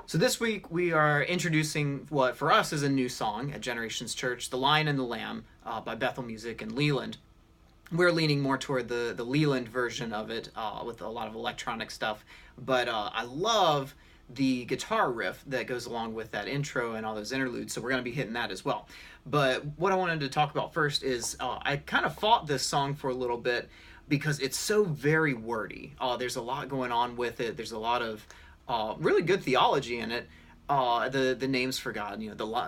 So this week we are introducing what for us is a new song at Generations Church, "The Lion and the Lamb" by Bethel Music in Leland. We're leaning more toward the Leland version of it with a lot of electronic stuff, but I love the guitar riff that goes along with that intro and all those interludes, so we're going to be hitting that as well. But what I wanted to talk about first is I kind of fought this song for a little bit because it's so very wordy. There's a lot going on with it. There's a lot of really good theology in it. The names for God,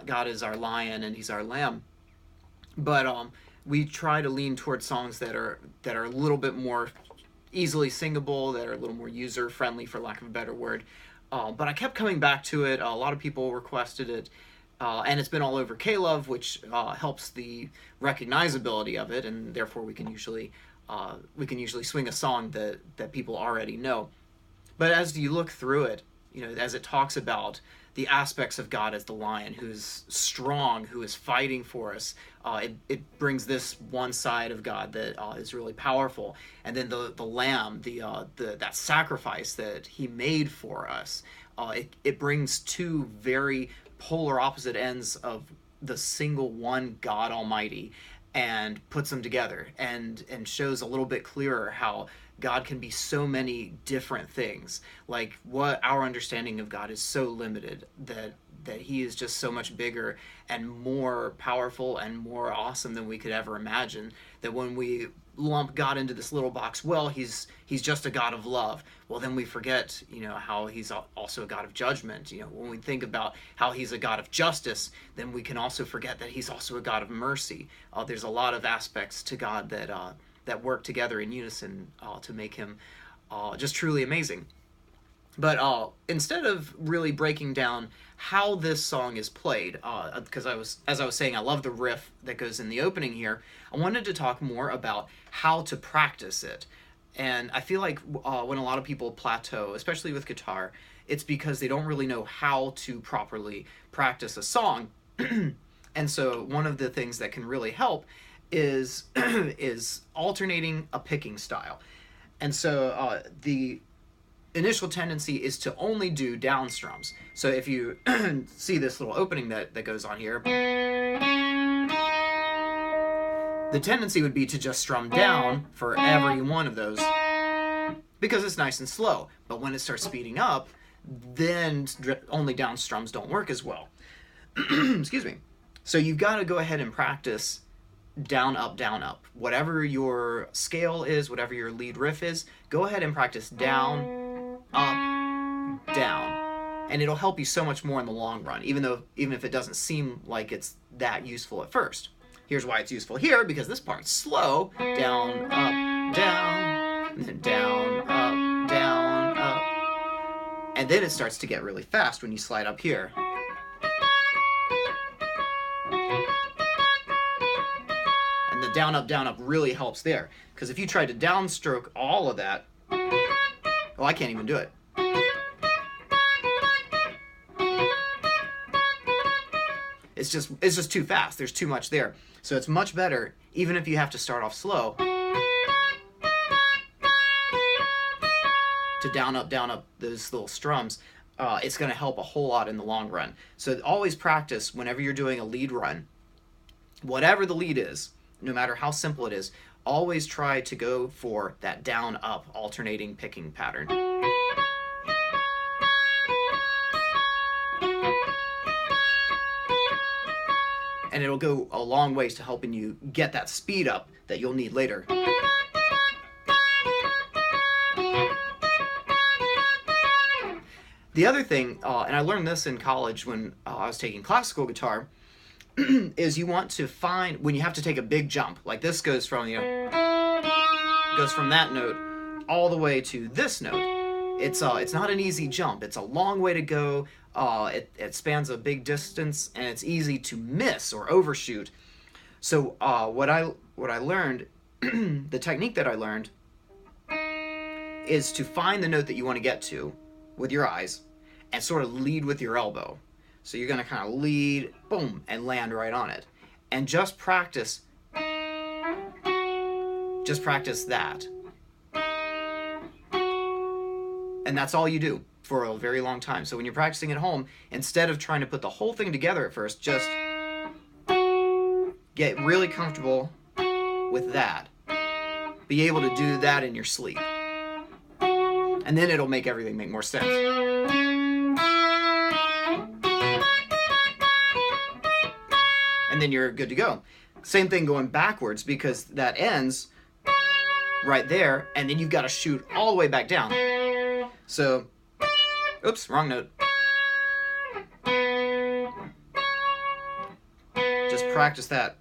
God is our lion and He's our lamb. But we try to lean towards songs that are a little bit more easily singable, that are a little more user friendly, for lack of a better word. But I kept coming back to it. A lot of people requested it, and it's been all over K-Love, which helps the recognizability of it, and therefore we can usually swing a song that people already know. But as you look through it, as it talks about the aspects of God as the lion, who is strong, who is fighting for us, it brings this one side of God that is really powerful, and then the lamb, that sacrifice that He made for us. It brings two very polar opposite ends of the single one God Almighty, and puts them together and shows a little bit clearer how God can be so many different things. Like, what our understanding of God is so limited, that He is just so much bigger and more powerful and more awesome than we could ever imagine, that when we lump God into this little box, well, he's just a God of love, well, then we forget how He's also a God of judgment. When we think about how He's a God of justice, then we can also forget that He's also a God of mercy. There's a lot of aspects to God that work together in unison to make Him just truly amazing. But instead of really breaking down how this song is played, because as I was saying, I love the riff that goes in the opening here, I wanted to talk more about how to practice it. And I feel like when a lot of people plateau, especially with guitar, it's because they don't really know how to properly practice a song. And so one of the things that can really help is alternating a picking style. And so the initial tendency is to only do down strums. So if you see this little opening that goes on here, the tendency would be to just strum down for every one of those because it's nice and slow. But when it starts speeding up, then only down strums don't work as well. Excuse me. So you've got to go ahead and practice down, up, down, up. Whatever your scale is, whatever your lead riff is, go ahead and practice down, up, down. And it'll help you so much more in the long run, even if it doesn't seem like it's that useful at first. Here's why it's useful here, because this part's slow. Down, up, down, and then down, up, down, up. And then it starts to get really fast when you slide up here. And the down, up really helps there. Because if you tried to downstroke all of that, well, I can't even do it. It's just too fast. There's too much there. So it's much better, even if you have to start off slow, to down, up, those little strums. It's going to help a whole lot in the long run. So always practice whenever you're doing a lead run, whatever the lead is, no matter how simple it is, always try to go for that down, up, alternating picking pattern. And it'll go a long ways to helping you get that speed up that you'll need later. The other thing, and I learned this in college when I was taking classical guitar, is you want to find, when you have to take a big jump, like this goes from, goes from that note all the way to this note. It's not an easy jump. It's a long way to go. It spans a big distance, and it's easy to miss or overshoot. So what I learned, the technique that I learned, is to find the note that you want to get to with your eyes and sort of lead with your elbow. So you're going to kind of lead, boom, and land right on it. And just practice that. And that's all you do. for a very long time. So when you're practicing at home, instead of trying to put the whole thing together at first, just get really comfortable with that. Be able to do that in your sleep. And then it'll make everything make more sense. And then you're good to go. Same thing going backwards, because that ends right there, and then you've got to shoot all the way back down. So, oops, wrong note. Just practice that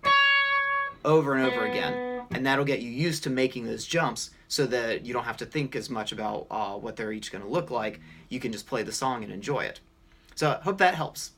over and over again, and that'll get you used to making those jumps so that you don't have to think as much about what they're each going to look like. You can just play the song and enjoy it. So I hope that helps.